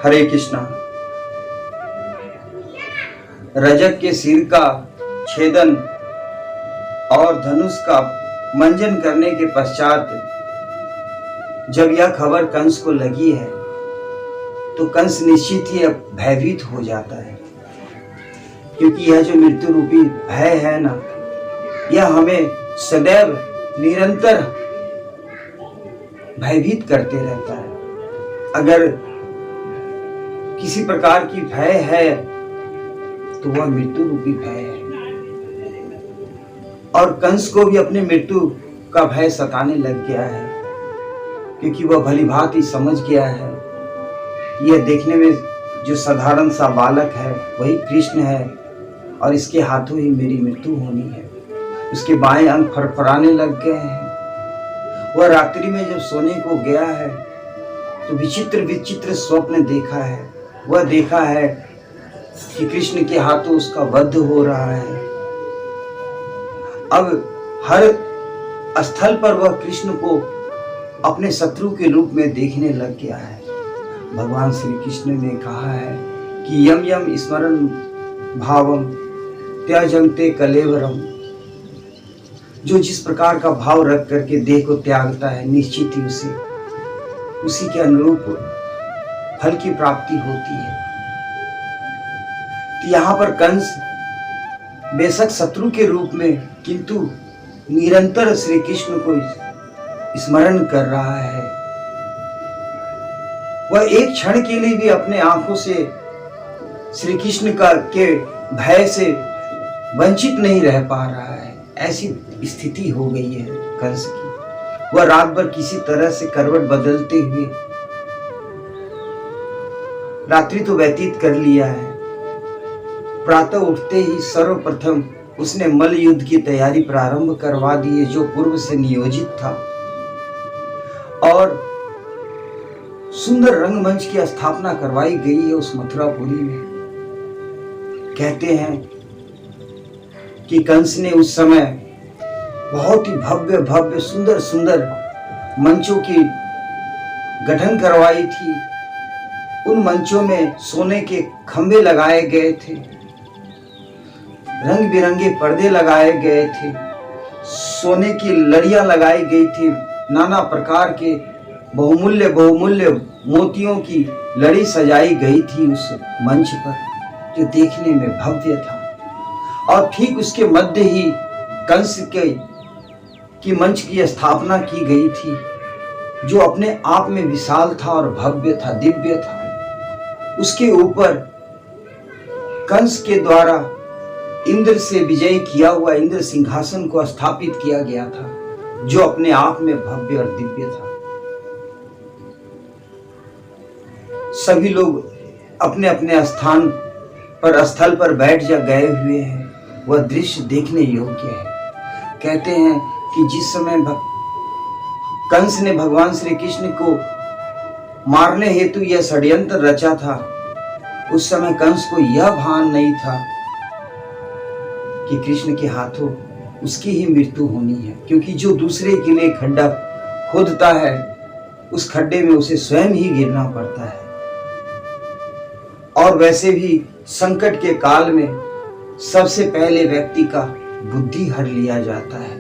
हरे कृष्णा। रजक के सिर का छेदन और धनुष का मंजन करने के पश्चात जब यह खबर कंस को लगी है तो कंस निश्चित ही अब भयभीत हो जाता है, क्योंकि यह जो मृत्यु रूपी भय है ना, यह हमें सदैव निरंतर भयभीत करते रहता है। अगर किसी प्रकार की भय है तो वह मृत्यु रूपी भय है, और कंस को भी अपने मृत्यु का भय सताने लग गया है, क्योंकि वह भली भांति समझ गया है यह देखने में जो साधारण सा बालक है वही कृष्ण है और इसके हाथों ही मेरी मृत्यु होनी है। उसके बाएं अंग फरफराने लग गए हैं। वह रात्रि में जब सोने को गया है तो विचित्र विचित्र स्वप्न देखा है। वह देखा है कि कृष्ण के हाथों उसका वध हो रहा है। अब हर स्थल पर वह कृष्ण को अपने शत्रु के रूप में देखने लग गया है। भगवान श्री कृष्ण ने कहा है कि यम यम स्मरण भावम त्यजन्ते कलेवरम। जो जिस प्रकार का भाव रख करके देह को त्यागता है, निश्चित ही उसी के अनुरूप फल की प्राप्ति होती है। तो यहाँ पर कंस बेशक शत्रु के रूप में किंतु निरंतर श्री कृष्ण को स्मरण कर रहा है। वह एक क्षण के लिए भी अपने आंखों से श्री कृष्ण के भय से वंचित नहीं रह पा रहा है। ऐसी स्थिति हो गई है कंस की। वह रात भर किसी तरह से करवट बदलते हुए रात्रि तो व्यतीत कर लिया है। प्रातः उठते ही सर्वप्रथम उसने मल्ल युद्ध की तैयारी प्रारंभ करवा दी है, जो पूर्व से नियोजित था, और सुंदर रंगमंच की स्थापना करवाई गई है उस मथुरापुरी में। कहते हैं कि कंस ने उस समय बहुत ही भव्य भव्य सुंदर सुंदर मंचों की गठन करवाई थी। उन मंचों में सोने के खंभे लगाए गए थे, रंग बिरंगे पर्दे लगाए गए थे, सोने की लड़ियां लगाई गई थी, नाना प्रकार के बहुमूल्य बहुमूल्य मोतियों की लड़ी सजाई गई थी उस मंच पर, जो देखने में भव्य था। और ठीक उसके मध्य ही कंस की मंच की स्थापना की गई थी, जो अपने आप में विशाल था और भव्य था, दिव्य था। उसके ऊपर कंस के द्वारा इंद्र से विजय किया हुआ इंद्र सिंहासन को स्थापित किया गया था, जो अपने आप में भव्य और दिव्य था। सभी लोग अपने अपने स्थल पर बैठ जा गए हुए हैं। वह दृश्य देखने योग्य है। कहते हैं कि जिस समय कंस ने भगवान श्री कृष्ण को मारने हेतु यह षड्यंत्र रचा था, उस समय कंस को यह भान नहीं था कि कृष्ण के हाथों उसकी ही मृत्यु होनी है, क्योंकि जो दूसरे के लिए खड्डा खोदता है उस खड्डे में उसे स्वयं ही गिरना पड़ता है। और वैसे भी संकट के काल में सबसे पहले व्यक्ति का बुद्धि हर लिया जाता है।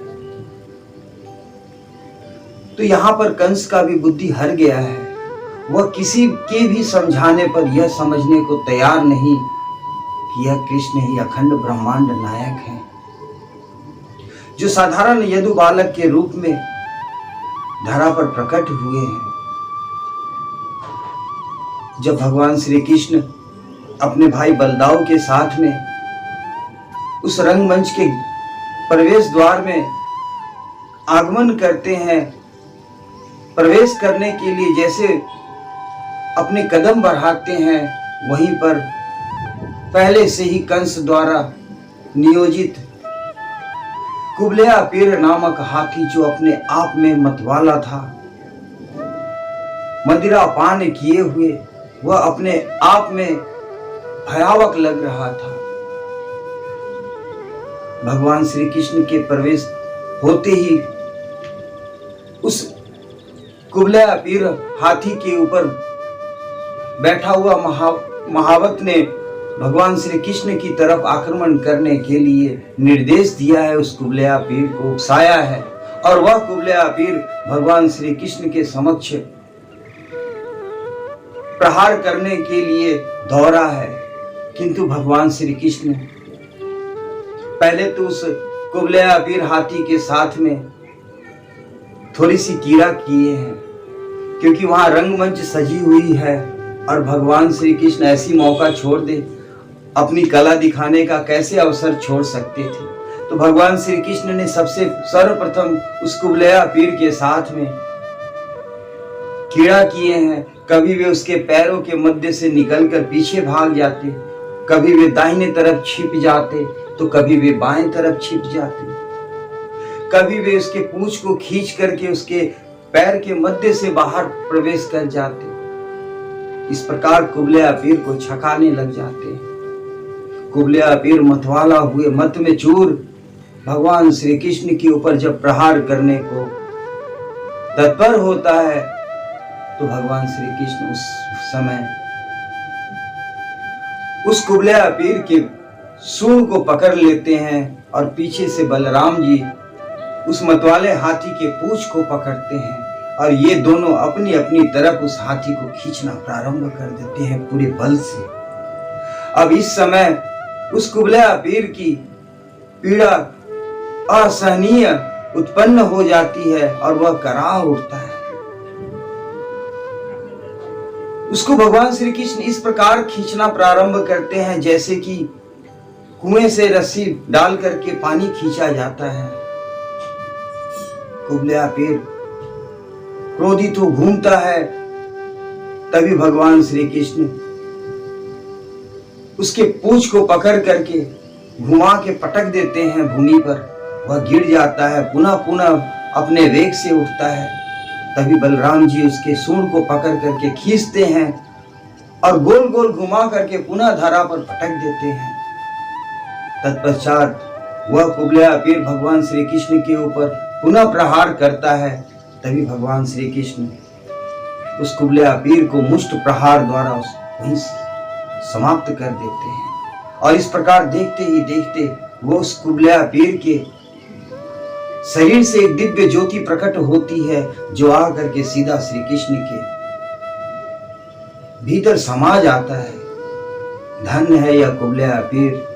तो यहां पर कंस का भी बुद्धि हर गया है। वह किसी के भी समझाने पर यह समझने को तैयार नहीं कि यह कृष्ण ही अखंड ब्रह्मांड नायक है, जो साधारण यदु बालक के रूप में धरा पर प्रकट हुए हैं। जब भगवान श्री कृष्ण अपने भाई बलदाऊ के साथ में उस रंगमंच के प्रवेश द्वार में आगमन करते हैं, प्रवेश करने के लिए जैसे अपने कदम बढ़ाते हैं, वहीं पर पहले से ही कंस द्वारा नियोजित कुबलया पीर नामक हाथी, जो अपने आप में मतवाला था, मदिरा पान किए हुए, वह अपने आप में भयावक लग रहा था। भगवान श्री कृष्ण के प्रवेश होते ही उस कुबलया पीर हाथी के ऊपर बैठा हुआ महावत ने भगवान श्री कृष्ण की तरफ आक्रमण करने के लिए निर्देश दिया है, उस कुबलया पीर को उकसाया है और वह कुबलया पीर भगवान श्री कृष्ण के समक्ष प्रहार करने के लिए दौड़ा है। किंतु भगवान श्री कृष्ण पहले तो उस कुबलया पीर हाथी के साथ में थोड़ी सी कीड़ा किए हैं, क्योंकि वहां रंगमंच सजी हुई है और भगवान श्री कृष्ण ऐसी मौका छोड़ दे, अपनी कला दिखाने का कैसे अवसर छोड़ सकते थे। तो भगवान श्री कृष्ण ने सबसे सर्वप्रथम उस कुबलया पीर के साथ में कीड़ा किए हैं। कभी वे उसके पैरों के मध्य से निकलकर पीछे भाग जाते, कभी वे दाहिने तरफ छिप जाते तो कभी वे बाएं तरफ छिप जाते, कभी वे उसके पूंछ को खींच करके उसके पैर के मध्य से बाहर प्रवेश कर जाते। इस प्रकार कुबलया पीर को छकाने लग जाते हैं। कुबलया पीर मतवाला हुए, मत में चूर भगवान श्री कृष्ण के ऊपर जब प्रहार करने को तत्पर होता है तो भगवान श्री कृष्ण उस समय उस कुबलया पीर के सूंड को पकड़ लेते हैं और पीछे से बलराम जी उस मतवाले हाथी के पूंछ को पकड़ते हैं और ये दोनों अपनी अपनी तरफ उस हाथी को खींचना प्रारंभ कर देते हैं पूरे बल से। अब इस समय उस कुबलया पीर की पीड़ा असहनीय उत्पन्न हो जाती है और वह कराह उठता है। उसको भगवान श्री कृष्ण इस प्रकार खींचना प्रारंभ करते हैं जैसे कि कुएं से रस्सी डाल करके पानी खींचा जाता है। कुबलया पीर क्रोधित हो घूमता है, तभी भगवान श्री कृष्ण उसके पूंछ को पकड़ करके घुमा के पटक देते हैं भूमि पर। वह गिर जाता है, पुनः पुनः अपने वेग से उठता है। तभी बलराम जी उसके सूंड को पकड़ करके खींचते हैं और गोल गोल घुमा करके पुनः धरा पर पटक देते हैं। तत्पश्चात वह कुबलया पीर भगवान श्री कृष्ण के ऊपर पुनः प्रहार करता है। तभी भगवान श्री कृष्ण उस कुबलया पीर को मुष्ट प्रहार द्वारा वहीं समाप्त कर देते हैं। और इस प्रकार देखते ही देखते वो उस कुबलया पीर के शरीर से एक दिव्य ज्योति प्रकट होती है जो आकर के सीधा श्री कृष्ण के भीतर समा जाता है। धन्य है यह कुबलया पीर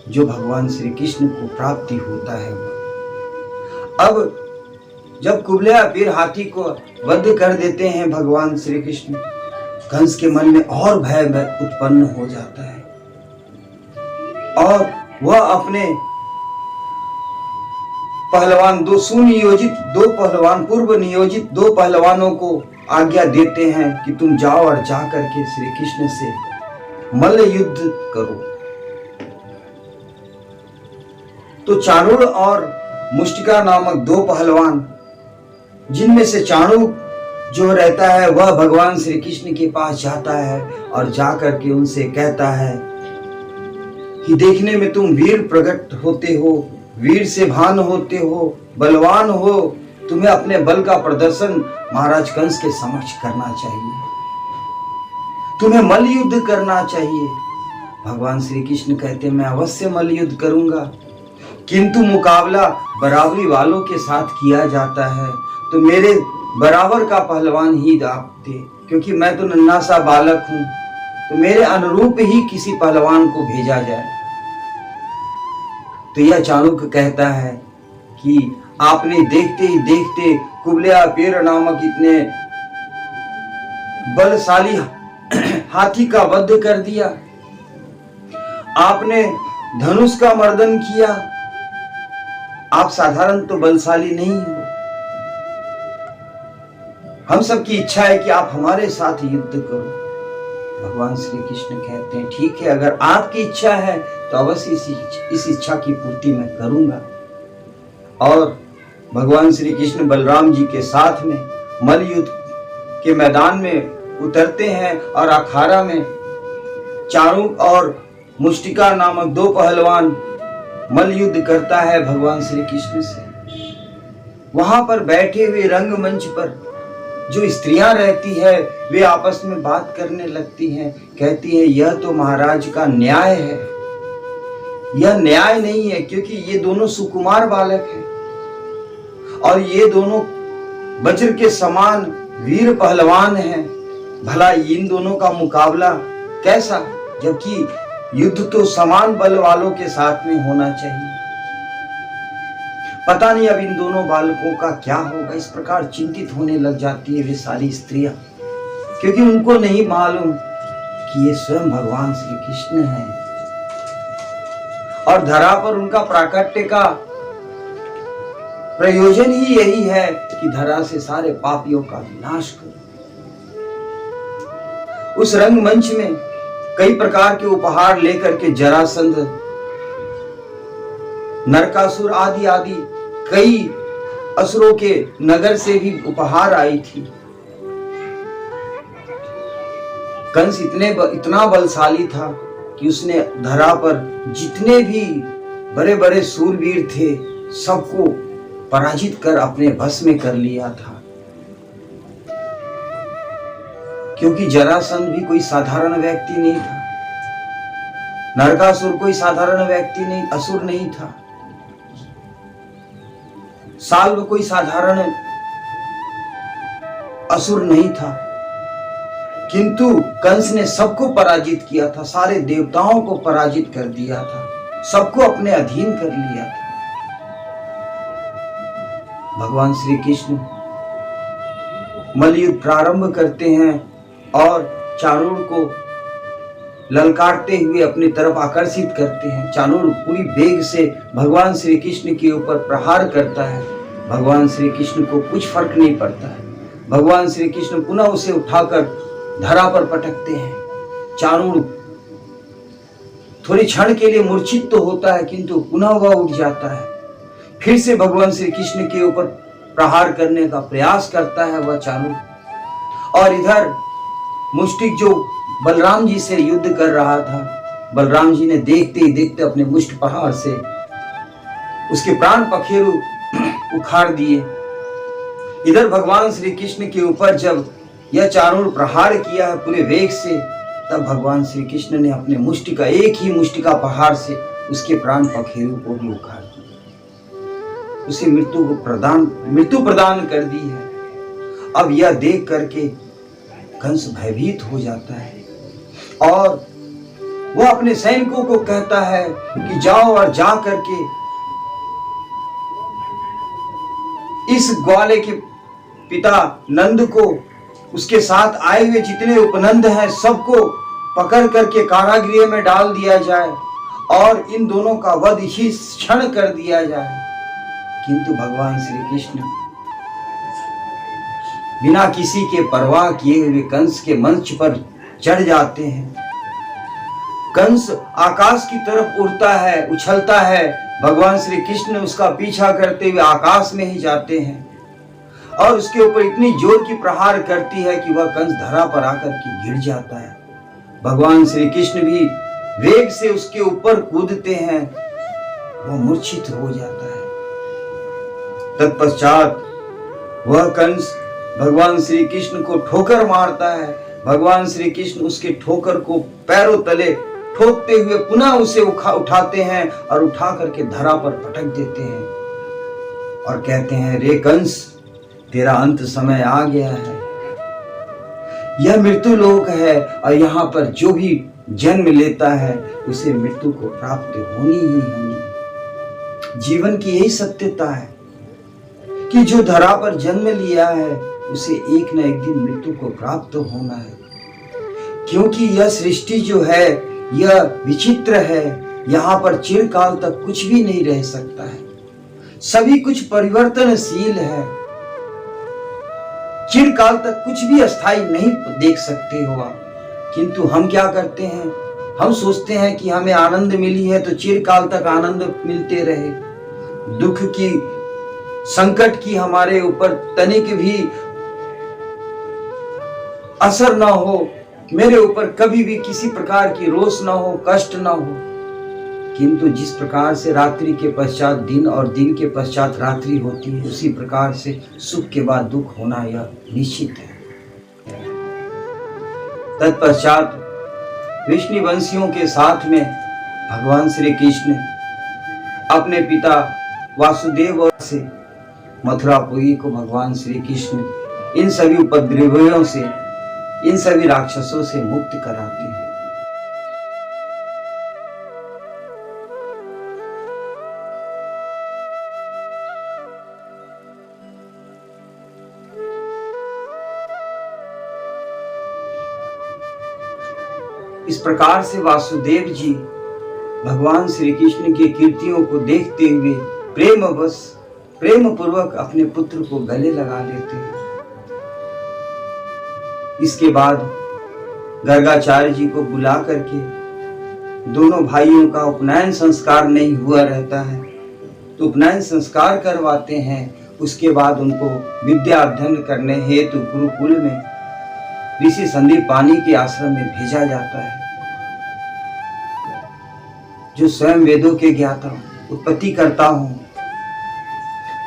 जो भगवान श्री कृष्ण को प्राप्ति होता है। अब जब कुबलया पीर हाथी को वध कर देते हैं भगवान श्री कृष्ण, कंस के मन में और भय उत्पन्न हो जाता है और वह अपने पहलवान पूर्व नियोजित दो पहलवानों को आज्ञा देते हैं कि तुम जाओ और जा करके श्री कृष्ण से मल्ल युद्ध करो। तो चाणूर और मुष्टिका नामक दो पहलवान, जिनमें से चाणूर जो रहता है वह भगवान श्री कृष्ण के पास जाता है और जाकर के उनसे कहता है कि देखने में तुम वीर प्रकट होते हो, वीर से भान होते हो, बलवान हो, तुम्हें अपने बल का प्रदर्शन महाराज कंस के समक्ष करना चाहिए, तुम्हें मल्ल युद्ध करना चाहिए। भगवान श्री कृष्ण कहते मैं अवश्य मल्ल युद्ध करूंगा, किंतु मुकाबला बराबरी वालों के साथ किया जाता है, तो मेरे बराबर का पहलवान ही आप थे, क्योंकि मैं तो नन्हा सा बालक हूं, तो मेरे अनुरूप ही किसी पहलवान को भेजा जाए। तो यह चाणूक्य कहता है कि आपने देखते ही देखते कुबलया पीर नामक इतने बलशाली हाथी का वध कर दिया, आपने धनुष का मर्दन किया, आप साधारण तो बलशाली नहीं हो। हम सबकी इच्छा है कि आप हमारे साथ युद्ध करो। भगवान श्री कृष्ण कहते हैं ठीक है, अगर आपकी इच्छा है तो अवश्य इस इच्छा की पूर्ति मैं करूंगा। और भगवान श्री कृष्ण बलराम जी के साथ में मल्ल युद्ध के मैदान में उतरते हैं और अखाड़ा में चाणूर और मुष्टिका नामक दो पहलवान मल्ल युद्ध करता है भगवान श्री कृष्ण से। वहां पर बैठे हुए रंगमंच पर जो स्त्रियां रहती है वे आपस में बात करने लगती हैं, कहती है यह तो महाराज का न्याय है। यह न्याय नहीं है, क्योंकि ये दोनों सुकुमार बालक हैं और ये दोनों वज्र के समान वीर पहलवान हैं। भला इन दोनों का मुकाबला कैसा, जबकि युद्ध तो समान बल वालों के साथ में होना चाहिए। पता नहीं अब इन दोनों बालकों का क्या होगा। इस प्रकार चिंतित होने लग जाती है वे सारी स्त्रियां, क्योंकि उनको नहीं मालूम कि ये स्वयं भगवान श्री कृष्ण हैं और धरा पर उनका प्राकट्य का प्रयोजन ही यही है कि धरा से सारे पापियों का विनाश करो। उस रंगमंच में कई प्रकार के उपहार लेकर के जरासंध, नरकासुर आदि आदि कई असुरों के नगर से भी उपहार आई थी। कंस इतना बलशाली था कि उसने धरा पर जितने भी बड़े बड़े सूरवीर थे सबको पराजित कर अपने वश में कर लिया था। क्योंकि जरासंध भी कोई साधारण व्यक्ति नहीं था, नरकासुर कोई साधारण व्यक्ति नहीं, असुर नहीं था, साल्व कोई साधारण असुर नहीं था, किंतु कंस ने सबको पराजित किया था, सारे देवताओं को पराजित कर दिया था, सबको अपने अधीन कर लिया था। भगवान श्री कृष्ण मल्लयुद्ध प्रारंभ करते हैं और चाणूर को ललकारते हुए अपनी तरफ आकर्षित करते हैं। चाणूर पूरी वेग से भगवान श्री कृष्ण के ऊपर प्रहार करता है। भगवान श्री कृष्ण को कुछ फर्क नहीं पड़ता है। भगवान श्री कृष्ण पुनः उसे उठाकर धरा पर पटकते हैं। चाणूर थोड़ी क्षण के लिए मूर्छित तो होता है, किंतु पुनः वह उठ जाता है। फिर से भगवान श्री कृष्ण के ऊपर प्रहार करने का प्रयास करता है वह चाणूर। और इधर मुष्टिक जो बलराम जी से युद्ध कर रहा था, बलराम जी ने देखते ही देखते अपने मुष्ट प्रहार से उसके प्राण पखेरु उखाड़ दिए। इधर भगवान श्री कृष्ण के ऊपर जब यह चाणूर प्रहार किया है पूरे वेग से, तब भगवान श्री कृष्ण ने अपने मुष्टि का एक ही मुष्टि का प्रहार से उसके प्राण पखेरु को भी उखाड़ दिया, उसे मृत्यु प्रदान कर दी है। अब यह देख करके कंस भयभीत हो जाता है और वह अपने सैनिकों को कहता है कि जाओ और जा करके इस ग्वाले के पिता नंद को, उसके साथ आए हुए जितने उपनंद हैं सबको पकड़ करके कारागृह में डाल दिया जाए और इन दोनों का वध ही क्षण कर दिया जाए। किंतु भगवान श्री कृष्ण बिना किसी के परवाह किए हुए कंस के मंच पर चढ़ जाते हैं। कंस आकाश की तरफ उड़ता है, उछलता है। भगवान श्री कृष्ण उसका पीछा करते हुए आकाश में ही जाते हैं और उसके ऊपर इतनी जोर की प्रहार करती है कि वह कंस धरा पर आकर के गिर जाता है। भगवान श्री कृष्ण भी वेग से उसके ऊपर कूदते हैं, वह मूर्छित हो जाता है। तत्पश्चात वह कंस भगवान श्री कृष्ण को ठोकर मारता है। भगवान श्री कृष्ण उसके ठोकर को पैरों तले ठोकते हुए पुनः उसे उठाते हैं और उठा करके धरा पर पटक देते हैं और कहते हैं, रे कंस, तेरा अंत समय आ गया है। यह मृत्यु लोक है और यहाँ पर जो भी जन्म लेता है उसे मृत्यु को प्राप्त होनी ही होनी। जीवन की यही सत्यता है कि जो धरा पर जन्म लिया है उसे एक न एक दिन मृत्यु को प्राप्त होना है। क्योंकि यह सृष्टि जो है यह विचित्र है, यहाँ पर चिरकाल तक कुछ भी नहीं रह सकता है, सभी कुछ परिवर्तनशील है। चिरकाल तक कुछ भी अस्थायी नहीं देख सकते हो आप। किंतु हम क्या करते हैं, हम सोचते हैं कि हमें आनंद मिली है तो चिरकाल तक आनंद मिलते रहे, दुख की संकट की हमारे ऊपर तनिक भी असर ना हो, मेरे ऊपर कभी भी किसी प्रकार की रोष ना हो, कष्ट ना हो। किंतु जिस प्रकार से रात्रि के पश्चात दिन और दिन के पश्चात रात्रि होती है, उसी प्रकार से सुख के बाद दुख होना यह निश्चित है। तत्पश्चात विष्णुवंशियों के साथ में भगवान श्री कृष्ण अपने पिता वासुदेव से मथुरापुरी को भगवान श्री कृष्ण इन सभी उपद्रवियों से, इन सभी राक्षसों से मुक्त कराते हैं। इस प्रकार से वासुदेव जी भगवान श्री कृष्ण की कीर्तियों को देखते हुए प्रेम पूर्वक अपने पुत्र को गले लगा लेते हैं। इसके बाद गर्गाचार्य जी को बुला करके दोनों भाइयों का उपनयन संस्कार नहीं हुआ रहता है, तो उपनयन संस्कार करवाते हैं। उसके बाद उनको विद्या अध्ययन करने हेतु गुरुकुल में ऋषि संदीप पानी के आश्रम में भेजा जाता है। जो स्वयं वेदों के ज्ञाता, उत्पत्ति करता हूं,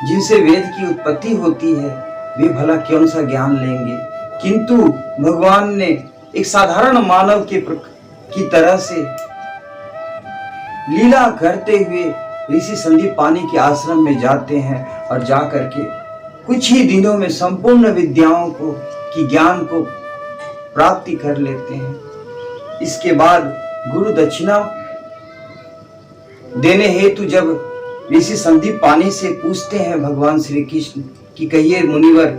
जिनसे वेद की उत्पत्ति होती है, वे भला कौन सा ज्ञान लेंगे। किंतु भगवान ने एक साधारण मानव की तरह से लीला करते हुए ऋषि संदीप पानी के आश्रम में जाते हैं और जाकर के कुछ ही दिनों में संपूर्ण विद्याओं को की ज्ञान को प्राप्ति कर लेते हैं। इसके बाद गुरु दक्षिणा देने हेतु जब ऋषि संदीप पानी से पूछते हैं भगवान श्री कृष्ण कि कहिए मुनिवर,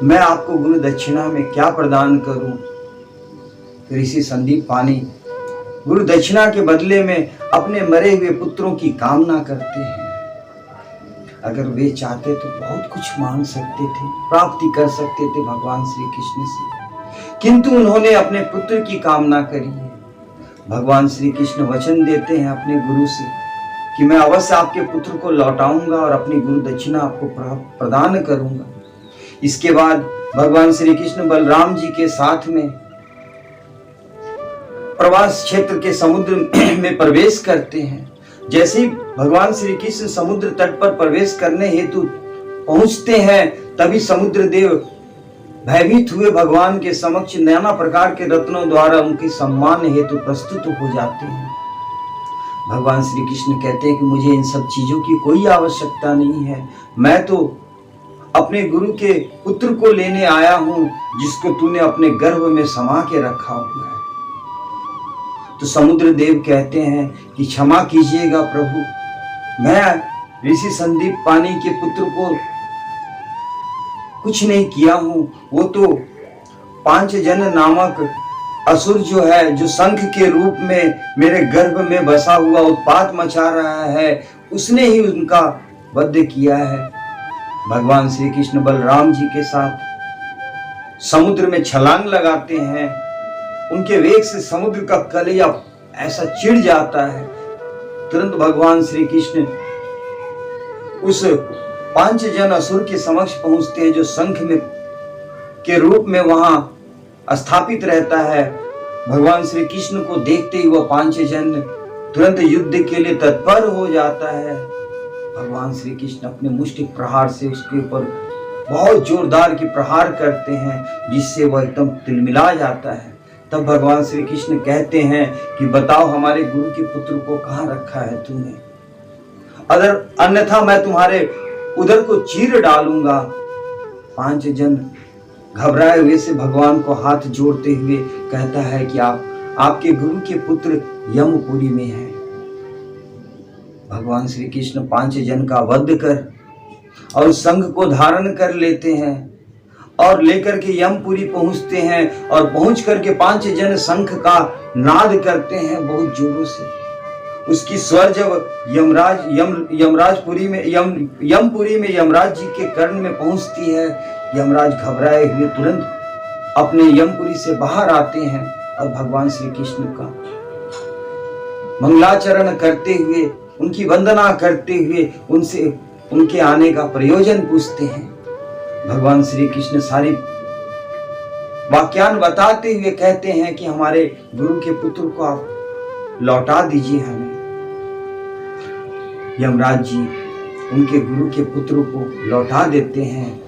मैं आपको गुरु दक्षिणा में क्या प्रदान करूं, तो ऋषि संदीप पानी गुरु दक्षिणा के बदले में अपने मरे हुए पुत्रों की कामना करते हैं। अगर वे चाहते तो बहुत कुछ मांग सकते थे, प्राप्ति कर सकते थे भगवान श्री कृष्ण से, किंतु उन्होंने अपने पुत्र की कामना करी है। भगवान श्री कृष्ण वचन देते हैं अपने गुरु से कि मैं अवश्य आपके पुत्र को लौटाऊंगा और अपनी गुरु दक्षिणा आपको प्रदान करूंगा। इसके बाद भगवान श्री कृष्ण बलराम जी के साथ में प्रवास क्षेत्र के समुद्र में प्रवेश करते हैं। जैसे ही भगवान श्री कृष्ण समुद्र तट पर प्रवेश करने हेतु पहुंचते हैं, तभी समुद्र देव भयभीत हुए भगवान के समक्ष नाना प्रकार के रत्नों द्वारा उनके सम्मान हेतु प्रस्तुत हो जाते हैं। भगवान श्री कृष्ण कहते हैं कि मुझे इन सब चीजों की कोई आवश्यकता नहीं है, मैं तो अपने गुरु के पुत्र को लेने आया हूं, जिसको तूने अपने गर्भ में समा के रखा हुआ है। तो समुद्र देव कहते हैं कि क्षमा कीजिएगा प्रभु, मैं ऋषि संदीप पानी के पुत्र को कुछ नहीं किया हूं, वो तो पांचजन नामक असुर जो है, जो शंख के रूप में मेरे गर्भ में बसा हुआ उत्पात मचा रहा है, उसने ही उनका वध किया है। भगवान श्री कृष्ण बलराम जी के साथ समुद्र में छलांग लगाते हैं। उनके वेग से समुद्र का कलिया ऐसा चिढ़ जाता है। तुरंत भगवान श्री कृष्ण उस पांचजन असुर के समक्ष पहुंचते हैं, जो शंख में के रूप में वहां स्थापित रहता है। भगवान श्री कृष्ण को देखते ही वह पांचजन तुरंत युद्ध के लिए तत्पर हो जाता है। भगवान श्री कृष्ण अपने मुष्टि प्रहार से उसके ऊपर बहुत जोरदार की प्रहार करते हैं, जिससे वह एकदम तिलमिला जाता है। तब भगवान श्री कृष्ण कहते हैं कि बताओ हमारे गुरु के पुत्र को कहाँ रखा है तूने, अगर अन्यथा मैं तुम्हारे उदर को चीर डालूंगा। पांचजन घबराए हुए से भगवान को हाथ जोड़ते हुए कहता है कि आपके गुरु के पुत्र यमपुरी में है। भगवान श्री कृष्ण पांचजन का वध कर और संघ को धारण कर लेते हैं और लेकर के यमपुरी पहुंचते हैं, और पहुंच करके पांचजन शंख का नाद करते हैं बहुत जोरों से। उसकी स्वर जब यमपुरी में यमराज जी के कर्ण में पहुंचती है, यमराज घबराए हुए तुरंत अपने यमपुरी से बाहर आते हैं और भगवान श्री कृष्ण का मंगलाचरण करते हुए, उनकी वंदना करते हुए उनसे उनके आने का प्रयोजन पूछते हैं। भगवान श्री कृष्ण सारी वाक्यान बताते हुए कहते हैं कि हमारे गुरु के पुत्र को आप लौटा दीजिए हमें। यमराज जी उनके गुरु के पुत्र को लौटा देते हैं।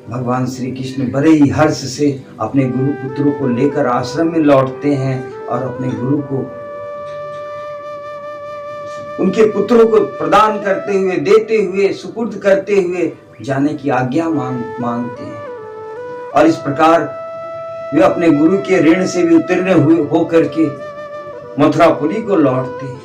भगवान श्री कृष्ण बड़े ही हर्ष से अपने गुरु पुत्रों को लेकर आश्रम में लौटते हैं और अपने गुरु को उनके पुत्रों को प्रदान करते हुए, देते हुए, सुपुर्द करते हुए जाने की आज्ञा मांगते हैं। और इस प्रकार वे अपने गुरु के ऋण से भी उत्तीर्ण हुए होकर के मथुरापुरी को लौटते हैं।